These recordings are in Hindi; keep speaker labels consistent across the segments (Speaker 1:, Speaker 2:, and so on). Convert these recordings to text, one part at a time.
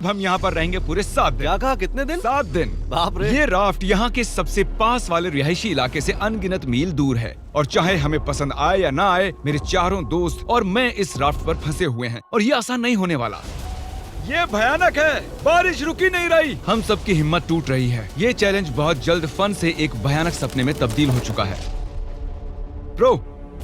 Speaker 1: हम यहाँ पर रहेंगे पूरे 7 दिन।
Speaker 2: क्या कहा, कितने दिन?
Speaker 1: 7 दिन।
Speaker 2: बाप रे।
Speaker 1: ये राफ्ट यहाँ के सबसे पास वाले रिहायशी इलाके से अनगिनत मील दूर है और चाहे हमें पसंद आए या ना आए, मेरे चारों दोस्त और मैं इस राफ्ट पर फंसे हुए हैं और ये आसान नहीं होने वाला। ये भयानक है, बारिश रुकी नहीं रही। हम सबकी हिम्मत टूट रही है। ये चैलेंज बहुत जल्द फन से एक भयानक सपने में तब्दील हो चुका है। ब्रो,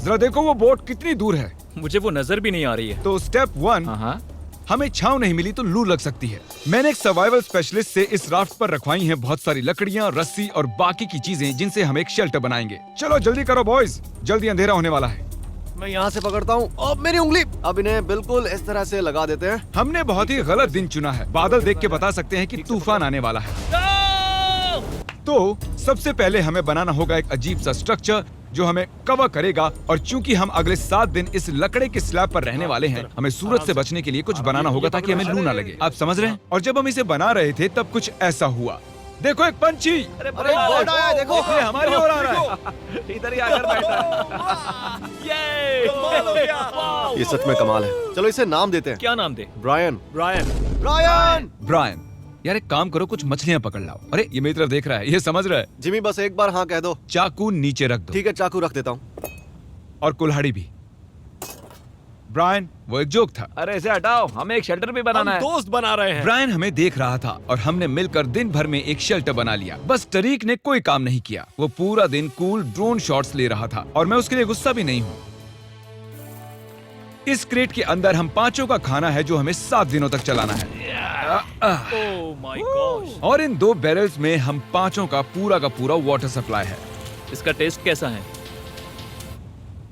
Speaker 1: जरा देखो वो बोट कितनी दूर है।
Speaker 3: मुझे वो नजर भी नहीं आ रही है।
Speaker 1: तो स्टेप 1, हमें छांव नहीं मिली तो लू लग सकती है। मैंने एक सर्वाइवल स्पेशलिस्ट से इस राफ्ट पर रखवाई हैं बहुत सारी लकड़ियां, रस्सी और बाकी की चीजें जिनसे हम एक शेल्टर बनाएंगे। चलो जल्दी करो बॉयज, जल्दी अंधेरा होने वाला है।
Speaker 2: मैं यहाँ से पकड़ता हूँ। अब मेरी उंगली। अब इन्हें बिल्कुल इस तरह से लगा देते हैं।
Speaker 1: हमने बहुत ही गलत दिन चुना है। बादल देख के बता सकते हैं कि तूफान आने वाला है। तो सबसे पहले हमें बनाना होगा एक अजीब सा स्ट्रक्चर जो हमें कवर करेगा, और चूंकि हम अगले 7 दिन इस लकड़े के स्लैब पर रहने वाले हैं, हमें सूरज से बचने के लिए कुछ बनाना होगा ताकि हमें लू ना लगे। आप समझ रहे हैं? और जब हम इसे बना रहे थे तब कुछ ऐसा हुआ। देखो एक पंछी।
Speaker 2: अरे बोट आया, देखो।
Speaker 1: ये हमारी ओर आ रहा है।
Speaker 3: इधर ही आकर बैठा है।
Speaker 2: ये सच में कमाल है। चलो इसे नाम देते हैं।
Speaker 3: क्या नाम दे?
Speaker 2: ब्रायन।
Speaker 1: ब्रायन, यार एक काम करो, कुछ मछलियाँ पकड़ लाओ। अरे ये मेरी तरफ देख रहा है, ये समझ रहा है।
Speaker 2: जिमी बस एक बार हाँ कह दो।
Speaker 1: चाकू नीचे रख दो।
Speaker 2: ठीक है, चाकू रख देता हूँ।
Speaker 1: और कुल्हाड़ी भी। ब्रायन, वो एक जोक था।
Speaker 3: अरे इसे हटाओ, हमें एक शेल्टर भी बनाना है।
Speaker 2: दोस्त बना रहे हैं।
Speaker 1: ब्रायन हमें देख रहा था और हमने मिलकर दिन भर में एक शेल्टर बना लिया। बस टरीक ने कोई काम नहीं किया। वो पूरा दिन कूल ड्रोन शॉट्स ले रहा था और मैं उसके लिए गुस्सा भी नहीं हूँ। इस क्रेट के अंदर हम 5 का खाना है जो हमें 7 दिनों तक चलाना है।
Speaker 3: Oh my God.
Speaker 1: और इन 2 बैरल्स में हम 5 का पूरा वाटर सप्लाई है।
Speaker 3: इसका टेस्ट कैसा है?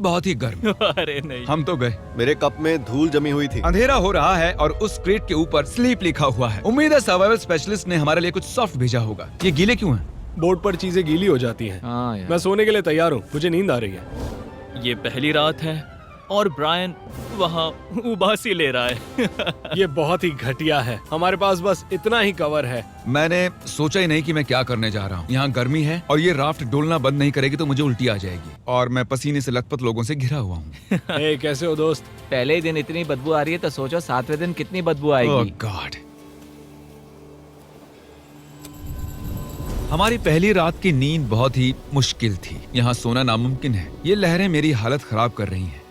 Speaker 1: बहुत ही गर्म।
Speaker 3: अरे नहीं।
Speaker 1: हम तो गए।
Speaker 2: मेरे कप में धूल जमी हुई थी।
Speaker 1: अंधेरा हो रहा है और उस क्रेट के ऊपर स्लीप लिखा हुआ है। उम्मीद है सर्वाइवल स्पेशलिस्ट ने हमारे लिए कुछ सॉफ्ट भेजा होगा। ये गीले क्यों हैं?
Speaker 4: बोर्ड पर चीजें गीली हो जाती हैं।
Speaker 3: हाँ यार।
Speaker 4: मैं सोने के लिए तैयार हूँ, मुझे नींद आ रही है।
Speaker 3: ये पहली रात है और ब्रायन वहाँ उबासी ले रहा है।
Speaker 4: ये बहुत ही घटिया है। हमारे पास बस इतना ही कवर है।
Speaker 1: मैंने सोचा ही नहीं कि मैं क्या करने जा रहा हूँ। यहाँ गर्मी है और ये राफ्ट डोलना बंद नहीं करेगी तो मुझे उल्टी आ जाएगी और मैं पसीने से लथपथ लोगों से घिरा हुआ हूँ।
Speaker 4: ए, कैसे हो दोस्त?
Speaker 5: पहले ही दिन इतनी बदबू आ रही है तो सोचो 7वें दिन कितनी बदबू
Speaker 1: ओह
Speaker 5: आएगी।
Speaker 1: गॉड। हमारी पहली रात की नींद बहुत ही मुश्किल थी। यहाँ सोना नामुमकिन है। ये लहरें मेरी हालत खराब कर रही हैं।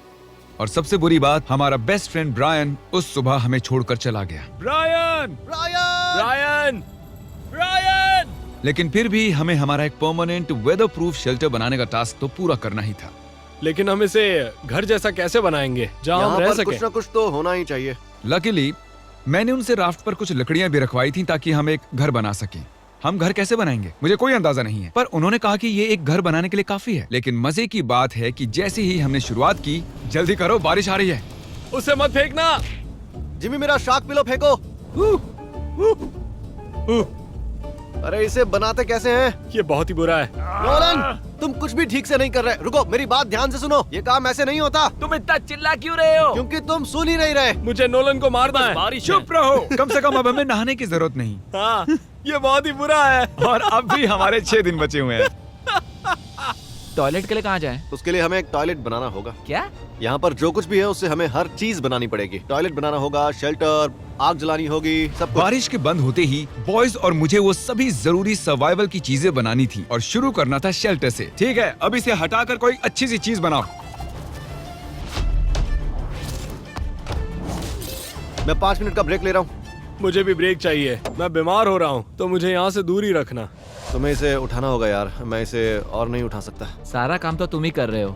Speaker 1: और सबसे बुरी बात, हमारा बेस्ट फ्रेंड ब्रायन उस सुबह हमें छोड़कर चला गया। ब्रायन! लेकिन फिर भी हमें हमारा एक परमानेंट वेदर प्रूफ शेल्टर बनाने का टास्क तो पूरा करना ही था।
Speaker 4: लेकिन हम इसे घर जैसा कैसे बनाएंगे जहाँ हम
Speaker 2: यहाँ
Speaker 4: रह
Speaker 2: पर
Speaker 4: सके?
Speaker 2: कुछ न कुछ तो होना ही चाहिए।
Speaker 1: लकीली मैंने उनसे राफ्ट पर कुछ लकड़ियां भी रखवाई थी ताकि हम एक घर बना सकें। हम घर कैसे बनाएंगे मुझे कोई अंदाजा नहीं है, पर उन्होंने कहा कि ये एक घर बनाने के लिए काफी है। लेकिन मजे की बात है कि जैसे ही हमने शुरुआत की, जल्दी करो बारिश आ रही है।
Speaker 4: उसे मत फेंकना।
Speaker 2: जिमी मेरा शार्क पिलो फेंको। अरे इसे बनाते कैसे हैं?
Speaker 4: ये बहुत ही बुरा है।
Speaker 2: नोलन, तुम कुछ भी ठीक से नहीं कर रहे। रुको, मेरी बात ध्यान से सुनो। ये काम ऐसे नहीं होता।
Speaker 5: तुम इतना चिल्ला क्यों रहे हो?
Speaker 2: क्योंकि तुम सुन ही नहीं रहे।
Speaker 4: मुझे नोलन को मारना है।
Speaker 3: बारिश है।
Speaker 1: चुप रहो। कम से कम अब हमें नहाने की जरूरत नहीं।
Speaker 4: हाँ, ये बहुत ही बुरा है।
Speaker 1: और अब भी हमारे 6 दिन बचे हुए हैं।
Speaker 5: टॉयलेट के लिए कहाँ जाएं?
Speaker 2: उसके लिए हमें एक टॉयलेट बनाना होगा।
Speaker 5: क्या?
Speaker 2: यहाँ पर जो कुछ भी है उससे हमें हर चीज बनानी पड़ेगी। टॉयलेट बनाना होगा, शेल्टर, आग जलानी होगी, सब कुछ।
Speaker 1: बारिश के बंद होते ही बॉयज और मुझे वो सभी जरूरी सर्वाइवल की चीजें बनानी थी और शुरू करना था शेल्टर से। ठीक है, अब इसे हटाकर कोई अच्छी सी चीज बनाओ।
Speaker 2: मैं 5 मिनट का ब्रेक ले रहा हूँ।
Speaker 4: मुझे भी ब्रेक चाहिए। मैं बीमार हो रहा हूँ, तो मुझे यहाँ से दूर ही रखना।
Speaker 2: तुम्हें इसे उठाना होगा यार, मैं इसे और नहीं उठा सकता।
Speaker 5: सारा काम तो तुम ही कर रहे हो।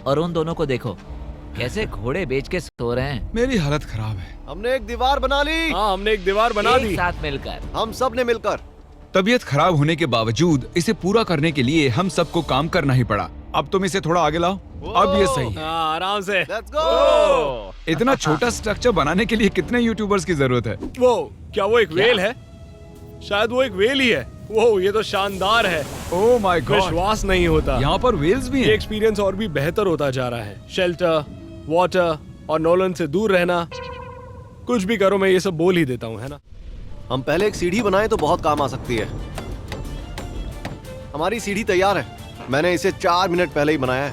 Speaker 5: और उन दोनों को देखो कैसे घोड़े बेच के सो रहे हैं।
Speaker 1: मेरी हालत खराब है।
Speaker 2: हमने एक दीवार बना ली।
Speaker 4: हाँ, हमने एक दीवार बना
Speaker 5: एक
Speaker 4: दी।
Speaker 5: साथ मिलकर।
Speaker 2: हम सब ने मिलकर।
Speaker 1: तबीयत खराब होने के बावजूद इसे पूरा करने के लिए हम सबको काम करना ही पड़ा। अब तुम इसे थोड़ा आगे लाओ। अब ये सही है।
Speaker 4: हाँ, आराम से।
Speaker 2: Let's go.
Speaker 1: इतना छोटा स्ट्रक्चर बनाने के लिए कितने यूट्यूबर्स की जरूरत है?
Speaker 4: वो क्या वो एक वेल है? शायद वो एक वेल ही है। वो ये तो शानदार है।
Speaker 1: ओह माय गॉड,
Speaker 4: विश्वास नहीं होता।
Speaker 1: यहाँ पर वेल्स भी
Speaker 4: ये
Speaker 1: हैं।
Speaker 4: एक्सपीरियंस और भी बेहतर होता जा रहा है। शेल्टर, वाटर और नोलन से दूर रहना। कुछ भी करो, मैं ये सब बोल ही देता हूँ, है ना?
Speaker 2: हम पहले एक सीढ़ी बनाए तो बहुत काम आ सकती है। हमारी सीढ़ी तैयार है। मैंने इसे 4 मिनट पहले ही बनाया है।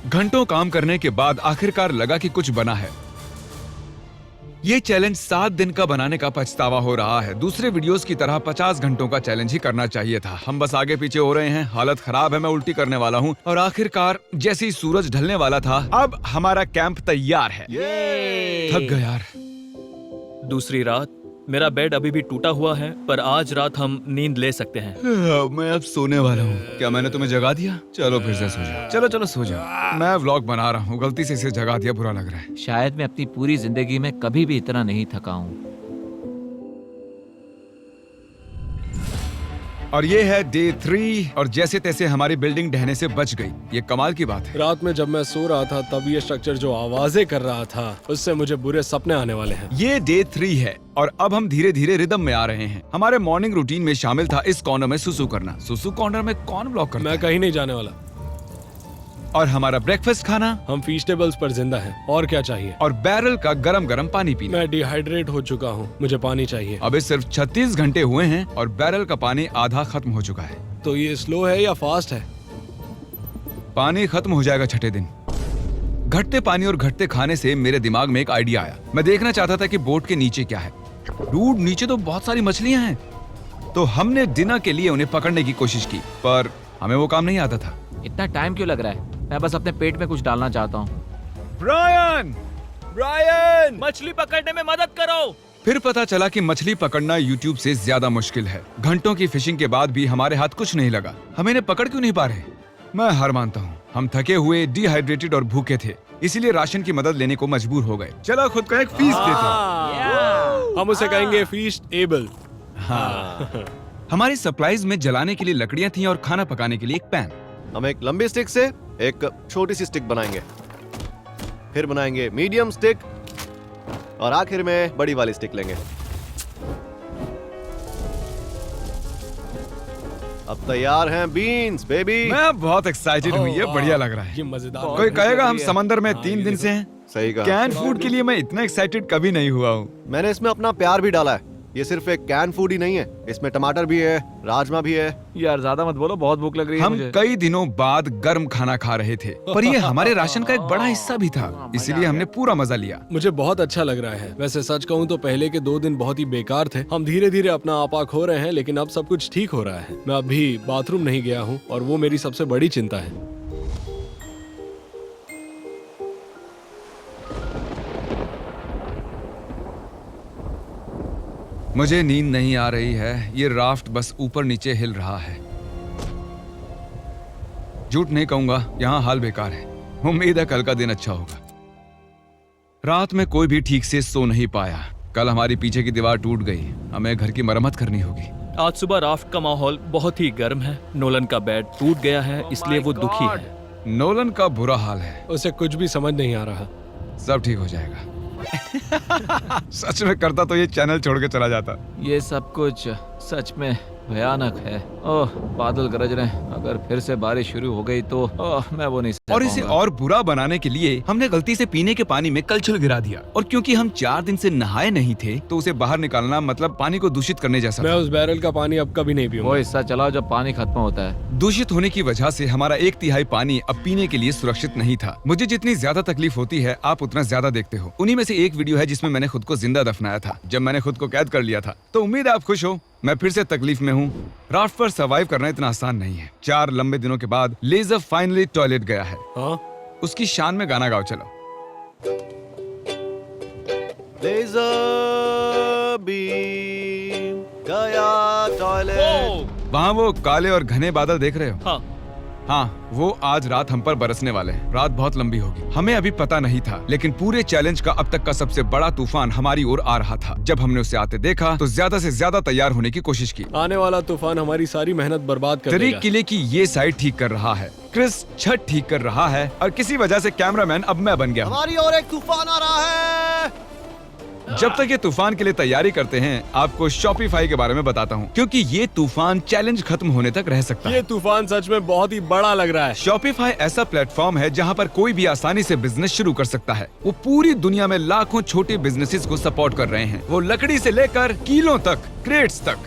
Speaker 1: घंटों काम करने के बाद आखिरकार लगा कि कुछ बना है। ये चैलेंज 7 दिन का बनाने का पछतावा हो रहा है। दूसरे वीडियोस की तरह 50 घंटों का चैलेंज ही करना चाहिए था। हम बस आगे पीछे हो रहे हैं, हालत खराब है, मैं उल्टी करने वाला हूँ और आखिरकार जैसे ही सूरज ढलने वाला था, अब हमारा कैंप तैयार है। थक गया यार।
Speaker 3: दूसरी रात। मेरा बेड अभी भी टूटा हुआ है, पर आज रात हम नींद ले सकते हैं।
Speaker 1: मैं अब सोने वाला हूँ। क्या मैंने तुम्हें जगा दिया? चलो फिर से सो जाओ। चलो चलो सो जाओ। मैं व्लॉग बना रहा हूँ, गलती से इसे जगा दिया, बुरा लग रहा है।
Speaker 5: शायद मैं अपनी पूरी जिंदगी में कभी भी इतना नहीं थका हूँ।
Speaker 1: और ये है डे 3 और जैसे तैसे हमारी बिल्डिंग ढहने से बच गई। ये कमाल की बात है।
Speaker 4: रात में जब मैं सो रहा था तब ये स्ट्रक्चर जो आवाजें कर रहा था उससे मुझे बुरे सपने आने वाले हैं।
Speaker 1: ये डे 3 है और अब हम धीरे धीरे रिदम में आ रहे हैं। हमारे मॉर्निंग रूटीन में शामिल था इस कॉर्नर में सुसु करना। सुसु कॉर्नर में कौन ब्लॉक करता
Speaker 4: मैं
Speaker 1: है?
Speaker 4: कहीं नहीं जाने वाला।
Speaker 1: और हमारा ब्रेकफास्ट खाना
Speaker 4: हम फीस टेबल्स पर जिंदा हैं। और क्या चाहिए?
Speaker 1: और बैरल का गरम गरम पानी पीना।
Speaker 4: मैं डिहाइड्रेट हो चुका हूँ, मुझे पानी चाहिए।
Speaker 1: अबे सिर्फ 36 घंटे हुए हैं और बैरल का पानी आधा खत्म हो चुका है।
Speaker 4: तो ये स्लो है या फास्ट है?
Speaker 1: पानी खत्म हो जाएगा छठे दिन। घटते पानी और घटते खाने से मेरे दिमाग में एक आइडिया आया। मैं देखना चाहता था कि बोट के नीचे क्या है। डूड, नीचे तो बहुत सारी मछलियां हैं। तो हमने डिनर के लिए उन्हें पकड़ने की कोशिश की, पर हमें वो काम नहीं आता था।
Speaker 5: इतना टाइम क्यों लग रहा है? मैं बस अपने पेट में कुछ डालना चाहता हूँ।
Speaker 1: ब्रायन!
Speaker 3: ब्रायन, मछली पकड़ने में मदद करो।
Speaker 1: फिर पता चला कि मछली पकड़ना YouTube से ज्यादा मुश्किल है। घंटों की फिशिंग के बाद भी हमारे हाथ कुछ नहीं लगा। हम इन्हें पकड़ क्यों नहीं पा रहे? मैं हार मानता हूँ। हम थके हुए, डिहाइड्रेटेड और भूखे थे, इसीलिए राशन की मदद लेने को मजबूर हो गए। चलो खुद का एक फीस देते हैं।
Speaker 4: हम उसे कहेंगे फीस्ट एबल।
Speaker 1: हाँ। हमारी सप्लाईज में जलाने के लिए लकड़ियाँ थी और खाना पकाने के लिए एक पैन।
Speaker 2: हम एक लंबी स्टिक से एक छोटी सी स्टिक बनाएंगे, फिर बनाएंगे मीडियम स्टिक और आखिर में बड़ी वाली स्टिक लेंगे। अब तैयार हैं बीन्स बेबी।
Speaker 1: मैं बहुत एक्साइटेड हूँ, ये बढ़िया लग रहा है।
Speaker 4: ये मजेदार।
Speaker 1: कोई कहेगा हम समंदर में 3 दिन से हैं।
Speaker 2: सही कहा।
Speaker 1: कैन फूड के लिए मैं इतना एक्साइटेड कभी नहीं हुआ हूँ।
Speaker 2: मैंने इसमें अपना प्यार भी डाला है। ये सिर्फ एक कैन फूड ही नहीं है, इसमें टमाटर भी है, राजमा भी है।
Speaker 5: यार ज्यादा मत बोलो, बहुत भूख लग रही है
Speaker 1: हम
Speaker 5: मुझे।
Speaker 1: कई दिनों बाद गर्म खाना खा रहे थे, पर ये हमारे राशन का एक बड़ा हिस्सा भी था, इसीलिए हमने पूरा मजा लिया।
Speaker 4: मुझे बहुत अच्छा लग रहा है। वैसे सच कहूँ तो पहले के 2 दिन बहुत ही बेकार थे। हम धीरे धीरे अपना आपा खो रहे हैं, लेकिन अब सब कुछ ठीक हो रहा है। मैं अभी बाथरूम नहीं गया हूँ और वो मेरी सबसे बड़ी चिंता है।
Speaker 1: मुझे नींद नहीं आ रही है। ये राफ्ट बस ऊपर नीचे हिल रहा है। झूठ नहीं कहूंगा, यहाँ हाल बेकार है। उम्मीद है कल का दिन अच्छा होगा। रात में कोई भी ठीक से सो नहीं पाया। कल हमारी पीछे की दीवार टूट गई, हमें घर की मरम्मत करनी होगी।
Speaker 3: आज सुबह राफ्ट का माहौल बहुत ही गर्म है। नोलन का बेड टूट गया है, इसलिए वो दुखी है।
Speaker 1: नोलन का बुरा हाल है।
Speaker 4: उसे कुछ भी समझ नहीं आ रहा।
Speaker 1: सब ठीक हो जाएगा। सच में करता तो ये चैनल छोड़ के चला जाता।
Speaker 5: ये सब कुछ सच में भयानक है। ओह, बादल गरज रहे हैं। अगर फिर से बारिश शुरू हो गई तो मैं वो नहीं सह
Speaker 1: और इसे
Speaker 5: पाऊंगा।
Speaker 1: और बुरा बनाने के लिए हमने गलती से पीने के पानी में कलछुल गिरा दिया। और क्योंकि हम 4 दिन से नहाए नहीं थे, तो उसे बाहर निकालना मतलब पानी को दूषित करने जैसा
Speaker 4: मैं
Speaker 1: था।
Speaker 4: उस बैरल का पानी अब कभी नहीं
Speaker 5: वो
Speaker 4: पीऊंगा।
Speaker 5: हिस्सा चलाओ जब पानी खत्म होता है।
Speaker 1: दूषित होने की वजह से हमारा 1/3 पानी अब पीने के लिए सुरक्षित नहीं था। मुझे जितनी ज्यादा तकलीफ होती है, आप उतना ज्यादा देखते हो। उन्हीं में से एक वीडियो है जिसमें मैंने खुद को जिंदा दफनाया था, जब मैंने खुद को कैद कर लिया था। तो उम्मीद है आप खुश हो। मैं फिर से तकलीफ में हूँ। राफ्ट पर सर्वाइव करना इतना आसान नहीं है। 4 लंबे दिनों के बाद लेजर फाइनली टॉयलेट गया है।
Speaker 4: हाँ?
Speaker 1: उसकी शान में गाना गाओ चलो।
Speaker 2: लेज़र बीम गया टॉयलेट।
Speaker 1: वहाँ वो काले और घने बादल देख रहे हो?
Speaker 3: हाँ,
Speaker 1: हाँ, वो आज रात हम पर बरसने वाले हैं। रात बहुत लंबी होगी। हमें अभी पता नहीं था, लेकिन पूरे चैलेंज का अब तक का सबसे बड़ा तूफान हमारी ओर आ रहा था। जब हमने उसे आते देखा तो ज्यादा से ज्यादा तैयार होने की कोशिश की।
Speaker 4: आने वाला तूफान हमारी सारी मेहनत बर्बाद कर
Speaker 1: तरीक
Speaker 4: देगा।
Speaker 1: किले की ये साइड ठीक कर रहा है, क्रिस छत ठीक कर रहा है, और किसी वजह से कैमरामैन अब मैं बन गया हूँ।
Speaker 2: हमारी ओर एक तूफान आ रहा है।
Speaker 1: जब तक ये तूफान के लिए तैयारी करते हैं, आपको शॉपिफाई के बारे में बताता हूँ, क्योंकि ये तूफान चैलेंज खत्म होने तक रह सकता है।
Speaker 4: ये तूफान सच में बहुत ही बड़ा लग रहा है।
Speaker 1: शॉपिफाई ऐसा प्लेटफॉर्म है जहाँ पर कोई भी आसानी से बिजनेस शुरू कर सकता है। वो पूरी दुनिया में लाखों छोटे बिजनेसेस को सपोर्ट कर रहे हैं। वो लकड़ी से लेकर कीलों तक, क्रेट्स तक।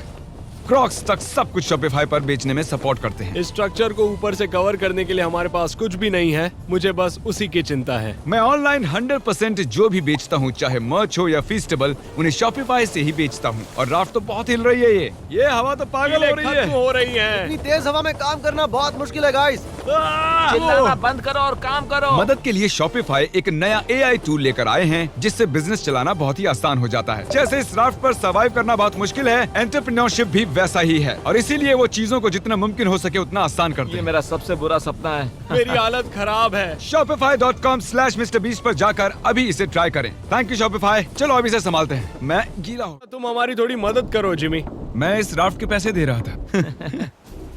Speaker 1: क्रॉक्स तक सब कुछ शॉपिफाई पर बेचने में सपोर्ट करते हैं।
Speaker 4: इस स्ट्रक्चर को ऊपर से कवर करने के लिए हमारे पास कुछ भी नहीं है। मुझे बस उसी की चिंता है।
Speaker 1: मैं ऑनलाइन 100% जो भी बेचता हूँ, चाहे मर्च हो या फीस्टेबल, उन्हें शॉपिफाई से ही बेचता हूँ। और राफ्ट तो बहुत हिल रही है। ये हवा तो पागल हो रही
Speaker 4: खत्म
Speaker 1: है।
Speaker 4: हो रही है।
Speaker 2: इतनी तेज हवा में काम करना बहुत मुश्किल है गाइस।
Speaker 5: चिल्लाना बंद करो और काम करो।
Speaker 1: मदद के लिए शॉपिफाई एक नया AI टूल लेकर आए हैं, जिससे बिजनेस चलाना बहुत ही आसान हो जाता है। जैसे इस राफ्ट पर सर्वाइव करना बहुत मुश्किल है, एंटरप्रेन्योरशिप भी वैसा ही है। और इसीलिए वो चीजों को जितना मुमकिन हो सके उतना आसान करते
Speaker 5: ये
Speaker 1: हैं।
Speaker 5: मेरा सबसे बुरा सपना है।
Speaker 4: मेरी हालत खराब है।
Speaker 1: Shopify.com/MrBeast पर जाकर अभी इसे ट्राई करें। Thank you Shopify. चलो अब इसे संभालते हैं। मैं गीला हूँ।
Speaker 4: तुम हमारी थोड़ी मदद करो जिमी।
Speaker 1: मैं इस राफ्ट के पैसे दे रहा था।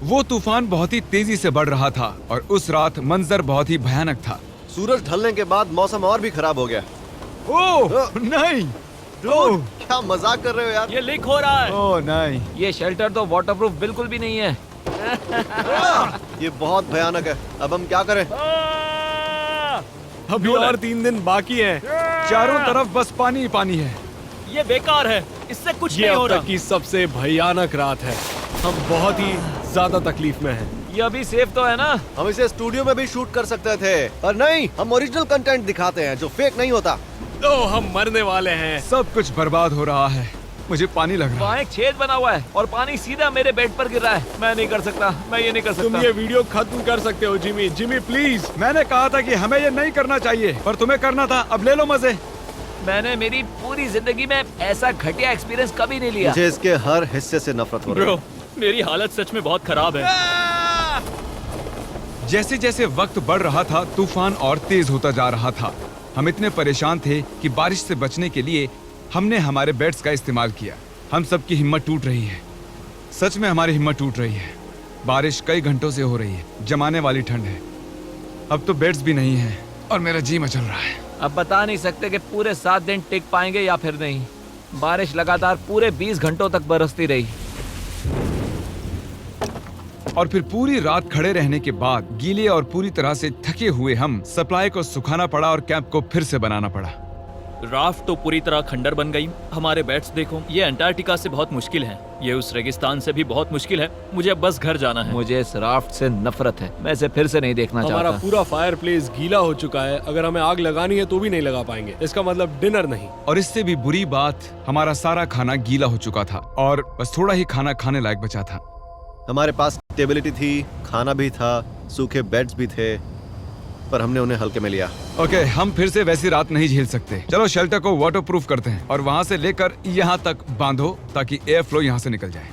Speaker 1: वो तूफान बहुत ही तेजी से बढ़ रहा था और उस रात मंजर बहुत ही भयानक था।
Speaker 2: सूरज ढलने के बाद मौसम और भी खराब हो गया।
Speaker 1: ओह नहीं,
Speaker 2: Dude, क्या मजाक कर रहे हो यार?
Speaker 3: ये लीक हो रहा है।
Speaker 1: ओह नहीं।
Speaker 5: ये शेल्टर तो वाटरप्रूफ बिल्कुल भी नहीं है।
Speaker 2: ये बहुत भयानक है। अब हम क्या करें?
Speaker 4: अभी और 3 दिन बाकी है।
Speaker 1: चारों तरफ बस पानी ही पानी है।
Speaker 3: ये बेकार है, इससे कुछ
Speaker 4: ये
Speaker 3: नहीं हो
Speaker 4: अब
Speaker 3: रहा।
Speaker 4: तक की सबसे भयानक रात है। हम बहुत ही ज्यादा तकलीफ में हैं।
Speaker 5: ये अभी सेफ तो है ना?
Speaker 2: हम इसे स्टूडियो में भी शूट कर सकते थे, पर नहीं, हम ओरिजिनल कंटेंट दिखाते हैं जो फेक नहीं होता।
Speaker 4: तो हम मरने वाले हैं।
Speaker 1: सब कुछ बर्बाद हो रहा है। मुझे पानी लग रहा
Speaker 5: वहाँ
Speaker 1: है।
Speaker 5: एक छेद बना हुआ है और पानी सीधा मेरे बेड पर गिर रहा है। मैं नहीं कर सकता, मैं ये नहीं कर
Speaker 4: तुम
Speaker 5: सकता।
Speaker 4: ये वीडियो खत्म कर सकते हो जिमी। Jimmy please.
Speaker 1: मैंने कहा था कि हमें ये नहीं करना चाहिए, पर तुम्हें करना था। अब ले लो मजे।
Speaker 5: मैंने मेरी पूरी जिंदगी में ऐसा घटिया एक्सपीरियंस कभी नहीं लिया।
Speaker 2: मुझे इसके हर हिस्से से नफरत हो रही है।
Speaker 3: ब्रो, मेरी हालत सच में बहुत खराब है।
Speaker 1: जैसे जैसे वक्त बढ़ रहा था, तूफान और तेज होता जा रहा था। हम इतने परेशान थे कि बारिश से बचने के लिए हमने हमारे बेड्स का इस्तेमाल किया। हम सबकी हिम्मत टूट रही है। सच में हमारी हिम्मत टूट रही है। बारिश कई घंटों से हो रही है। जमाने वाली ठंड है। अब तो बेड्स भी नहीं है और मेरा जी मचल रहा है।
Speaker 5: अब बता नहीं सकते कि पूरे 7 दिन टिक पाएंगे या फिर नहीं। बारिश लगातार पूरे 20 घंटों तक बरसती रही।
Speaker 1: और फिर पूरी रात खड़े रहने के बाद गीले और पूरी तरह से थके हुए हम सप्लाई को सुखाना पड़ा और कैंप को फिर से बनाना पड़ा।
Speaker 3: राफ्ट तो पूरी तरह खंडर बन गई। हमारे बेड्स देखो, ये अंटार्कटिका से बहुत मुश्किल है। ये उस रेगिस्तान से भी बहुत मुश्किल है। मुझे अब बस घर जाना है।
Speaker 5: मुझे इस राफ्ट से नफरत है। मैं इसे फिर से नहीं देखना
Speaker 4: हमारा
Speaker 5: चाहता।
Speaker 4: पूरा फायर प्लेस गीला हो चुका है। अगर हमें आग लगानी है तो भी नहीं लगा पाएंगे। इसका मतलब डिनर नहीं।
Speaker 1: और इससे भी बुरी बात, हमारा सारा खाना गीला हो चुका था और बस थोड़ा ही खाना खाने लायक बचा था।
Speaker 2: हमारे पास स्टेबिलिटी थी, खाना भी था, सूखे बेड्स भी थे, पर हमने उन्हें हल्के में लिया।
Speaker 1: ओके, हम फिर से वैसी रात नहीं झेल सकते। चलो शेल्टर को वाटरप्रूफ करते हैं और वहाँ से लेकर यहाँ तक बांधो ताकि एयर फ्लो यहाँ से निकल जाए।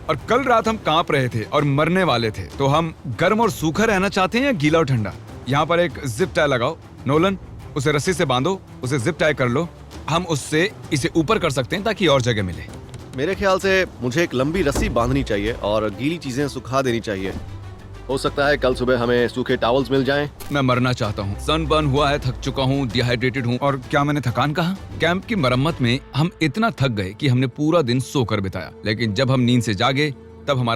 Speaker 1: और कल रात हम कांप रहे थे और मरने वाले थे, तो हम गर्म और सूखा रहना चाहते हैं या गीला और ठंडा? यहाँ पर एक जिप टाई लगाओ। नोलन, उसे रस्सी से बांधो, उसे जिप टाई कर लो। हम उससे इसे ऊपर कर सकते हैं ताकि और जगह मिले।
Speaker 2: मेरे ख्याल से मुझे एक लंबी रस्सी बांधनी चाहिए और गीली चीजें सुखा देनी चाहिए। हो सकता है कल सुबह हमें सूखे टॉवल्स मिल जाएं।
Speaker 1: मैं मरना चाहता हूँ। सनबर्न हुआ है, थक चुका हूँ, डिहाइड्रेटेड हूँ। और क्या मैंने थकान कहा? कैंप की मरम्मत में हम इतना थक गए कि हमने पूरा दिन सोकर बिताया। लेकिन जब हम नींद से जागे तब हमारा